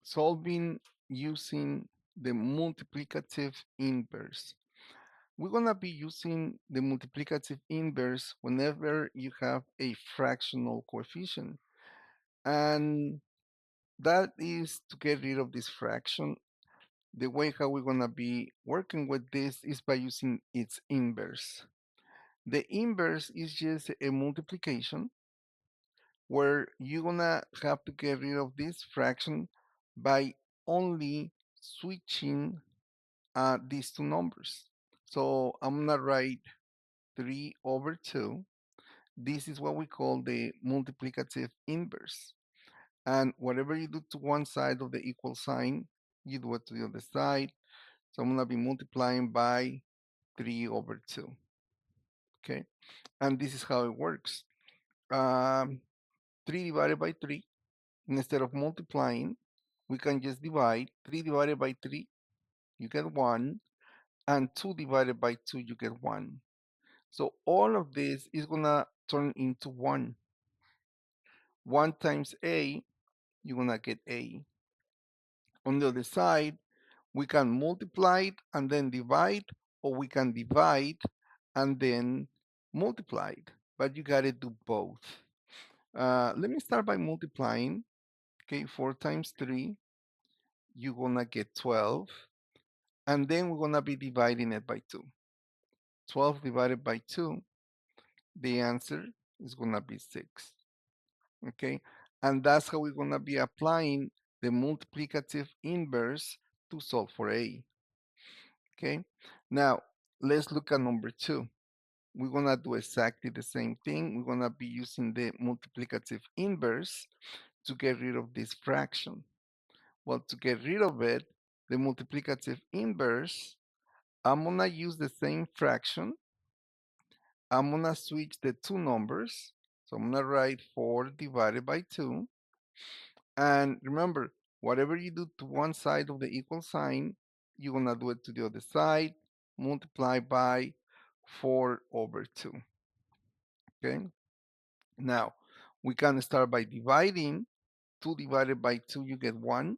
solving using the multiplicative inverse. We're going to be using the multiplicative inverse whenever you have a fractional coefficient. And that is to get rid of this fraction. The way how we're going to be working with this is by using its inverse. The inverse is just a multiplication where you're gonna have to get rid of this fraction by only switching these two numbers. So I'm gonna write 3 over 2. This is what we call the multiplicative inverse. And whatever you do to one side of the equal sign, you do it to the other side. So I'm gonna be multiplying by 3 over 2. Okay, and this is how it works. Um, 3 divided by 3, instead of multiplying, we can just divide. 3 divided by 3, you get 1, and 2 divided by 2, you get 1. So all of this is going to turn into 1. 1 times a, you're going to get a. On the other side, we can multiply it and then divide, or we can divide and then multiply it. But you got to do both. Let me start by multiplying. Okay, 4 times 3, you're going to get 12. And then we're going to be dividing it by 2. 12 divided by 2, the answer is going to be 6. Okay, and that's how we're going to be applying the multiplicative inverse to solve for a. Okay, now let's look at number 2. We're going to do exactly the same thing. We're going to be using the multiplicative inverse to get rid of this fraction. Well, to get rid of it, the multiplicative inverse, I'm going to use the same fraction. I'm going to switch the two numbers. So I'm going to write 4 divided by 2. And remember, whatever you do to one side of the equal sign, you're going to do it to the other side. Multiply by 4 over 2. Okay. Now, we can start by dividing. 2 divided by 2, you get 1.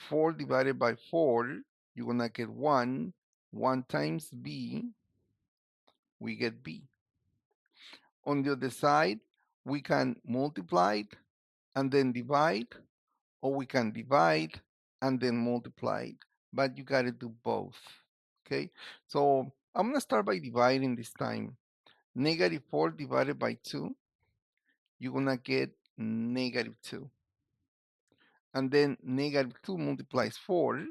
4 divided by 4, you're going to get 1. 1 times b, we get b. On the other side, we can multiply it and then divide, or we can divide and then multiply it. But you got to do both. Okay, so I'm going to start by dividing this time. Negative 4 divided by 2, you're going to get negative 2. And then negative 2 multiplies 4.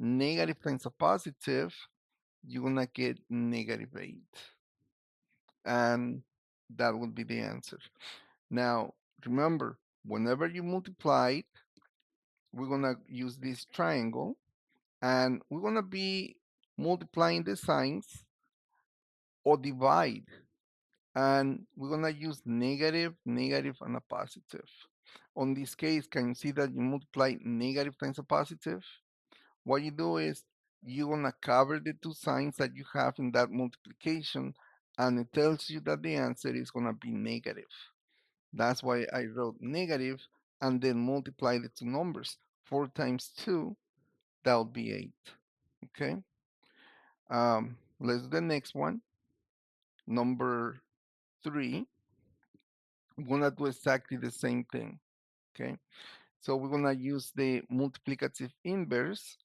Negative times a positive, you're going to get negative 8. And that would be the answer. Now, remember, whenever you multiply, we're going to use this triangle, and we're going to be multiplying the signs or divide. And we're going to use negative, negative, and a positive. On this case, can you see that you multiply negative times a positive? What you do is you're going to cover the two signs that you have in that multiplication, and it tells you that the answer is going to be negative. That's why I wrote negative and then multiply the two numbers. 4 times 2, that will be 8. Okay. Let's do the next one. Number 3. We're going to do exactly the same thing. Okay. So we're going to use the multiplicative inverse.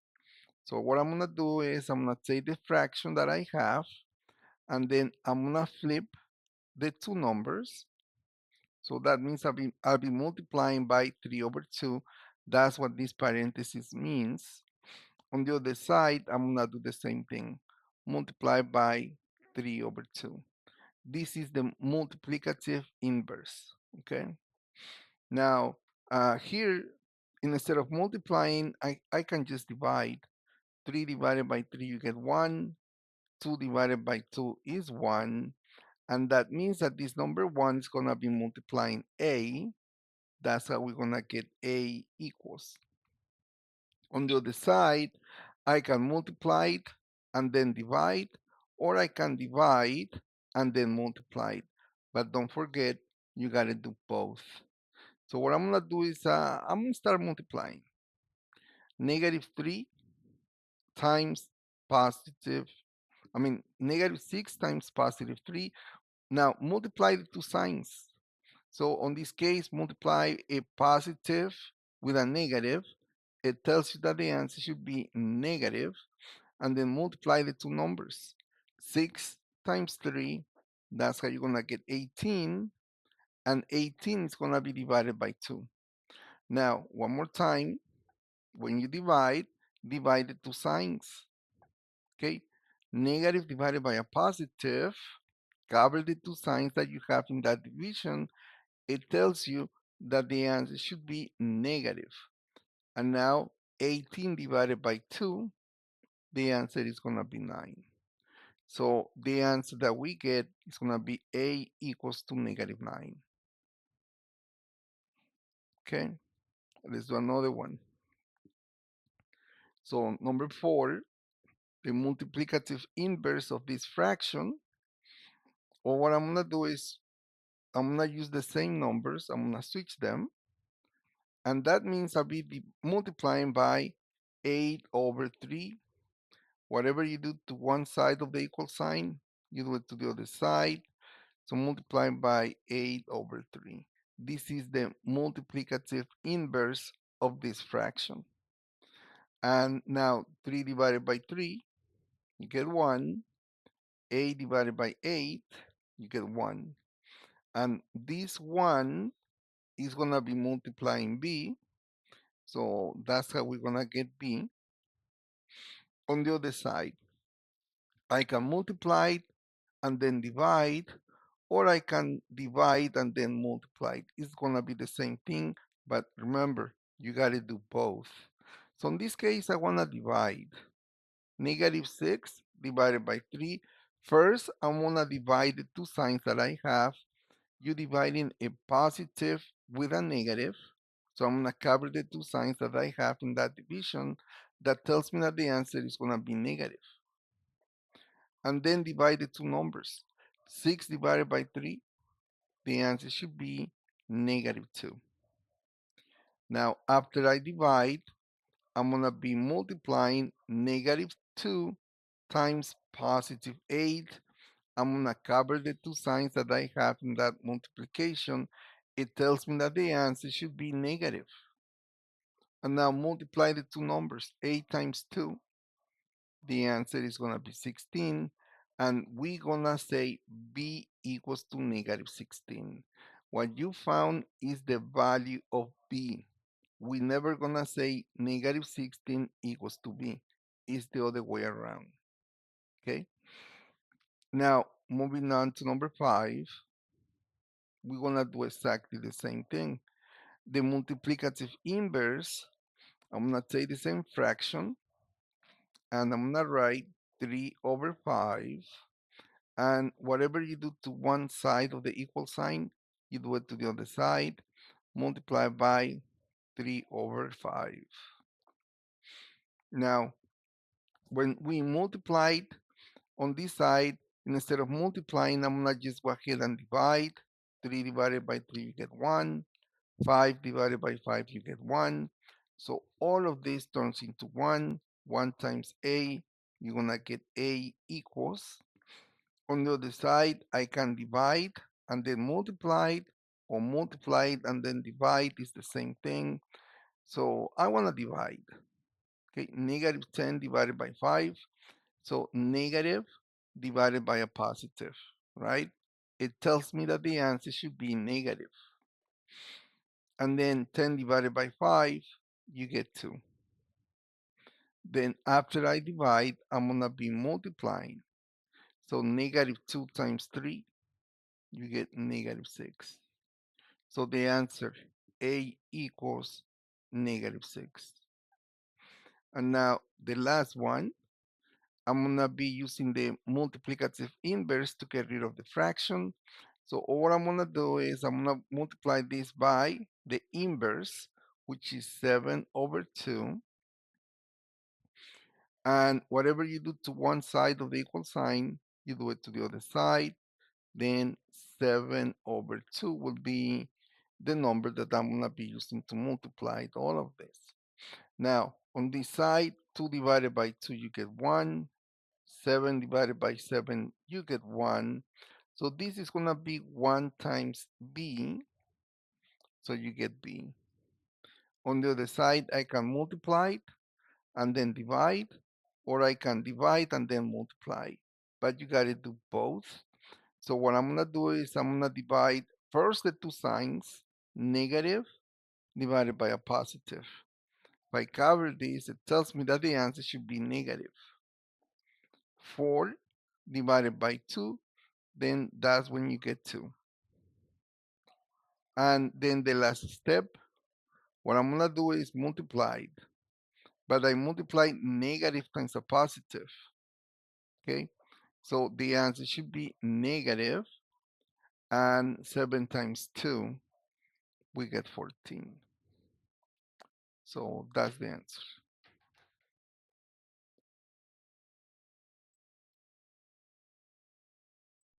So what I'm going to do is I'm going to take the fraction that I have, and then I'm going to flip the two numbers. So that means I'll be multiplying by 3 over 2. That's what this parenthesis means. On the other side, I'm going to do the same thing. Multiply by 3 over 2. This is the multiplicative inverse. Okay. Now, here, instead of multiplying, I can just divide. 3 divided by 3, you get 1. 2 divided by 2 is 1. And that means that this number 1 is going to be multiplying a. That's how we're going to get a equals. On the other side, I can multiply it and then divide, or I can divide and then multiply it. But don't forget, you got to do both. So what I'm going to do is I'm going to start multiplying. negative 3 times positive, negative 6 times positive 3. Now multiply the two signs. So on this case, multiply a positive with a negative. It tells you that the answer should be negative, and then multiply the two numbers. 6 times 3, that's how you're going to get 18, and 18 is going to be divided by 2. Now, one more time, when you divide the two signs. Okay? Negative divided by a positive, cover the two signs that you have in that division. It tells you that the answer should be negative. And now 18 divided by 2, the answer is going to be 9. So the answer that we get is going to be A equals to negative 9. Okay, let's do another one. So number 4, the multiplicative inverse of this fraction, or what I'm going to do is I'm going to use the same numbers, I'm going to switch them, and that means I'll be multiplying by 8 over 3. Whatever you do to one side of the equal sign, you do it to the other side. So multiply by 8 over 3. This is the multiplicative inverse of this fraction. And now 3 divided by 3, you get 1. 8 divided by 8, you get 1. And this 1 is going to be multiplying b. So that's how we're going to get b. On the other side, I can multiply and then divide, or I can divide and then multiply. It's gonna be the same thing, but remember, you gotta do both. So in this case, I wanna divide. Negative 6 divided by 3. First, I wanna divide the two signs that I have. You dividing a positive with a negative. So I'm gonna cover the two signs that I have in that division. That tells me that the answer is gonna be negative. And then divide the two numbers. 6 divided by 3, the answer should be negative 2. Now, after I divide, I'm going to be multiplying negative 2 times positive 8. I'm going to cover the two signs that I have in that multiplication. It tells me that the answer should be negative. And now multiply the two numbers. 8 times 2, the answer is going to be 16. And we're going to say b equals to negative 16. What you found is the value of b. We're never going to say negative 16 equals to b. It's the other way around. Okay? Now, moving on to number 5, we're going to do exactly the same thing. The multiplicative inverse, I'm going to take the same fraction, and I'm going to write 3 over 5. And whatever you do to one side of the equal sign, you do it to the other side. Multiply by 3 over 5. Now, when we multiplied on this side, instead of multiplying, I'm going to just go ahead and divide. 3 divided by 3, you get 1. 5 divided by 5, you get 1. So all of this turns into 1. 1 times a, you're going to get a equals. On the other side, I can divide and then multiply, or multiply it and then divide is the same thing. So I want to divide. Okay, negative 10 divided by 5. So negative divided by a positive, right? It tells me that the answer should be negative. And then 10 divided by 5, you get 2. Then after I divide, I'm going to be multiplying. So negative 2 times 3, you get negative 6. So the answer, A equals negative 6. And now the last one, I'm going to be using the multiplicative inverse to get rid of the fraction. So what I'm going to do is I'm going to multiply this by the inverse, which is 7 over 2. And whatever you do to one side of the equal sign, you do it to the other side. Then 7 over 2 will be the number that I'm going to be using to multiply all of this. Now, on this side, 2 divided by 2, you get 1. 7 divided by 7, you get 1. So this is going to be 1 times b, so you get b. On the other side, I can multiply it and then divide, or I can divide and then multiply. But you got to do both. So what I'm going to do is I'm going to divide first the two signs, negative divided by a positive. If I cover this, it tells me that the answer should be negative. 4 divided by 2, then that's when you get 2. And then the last step, what I'm going to do is multiply it. But I multiply negative times a positive. Okay? So the answer should be negative, and 7 times 2, we get 14. So that's the answer.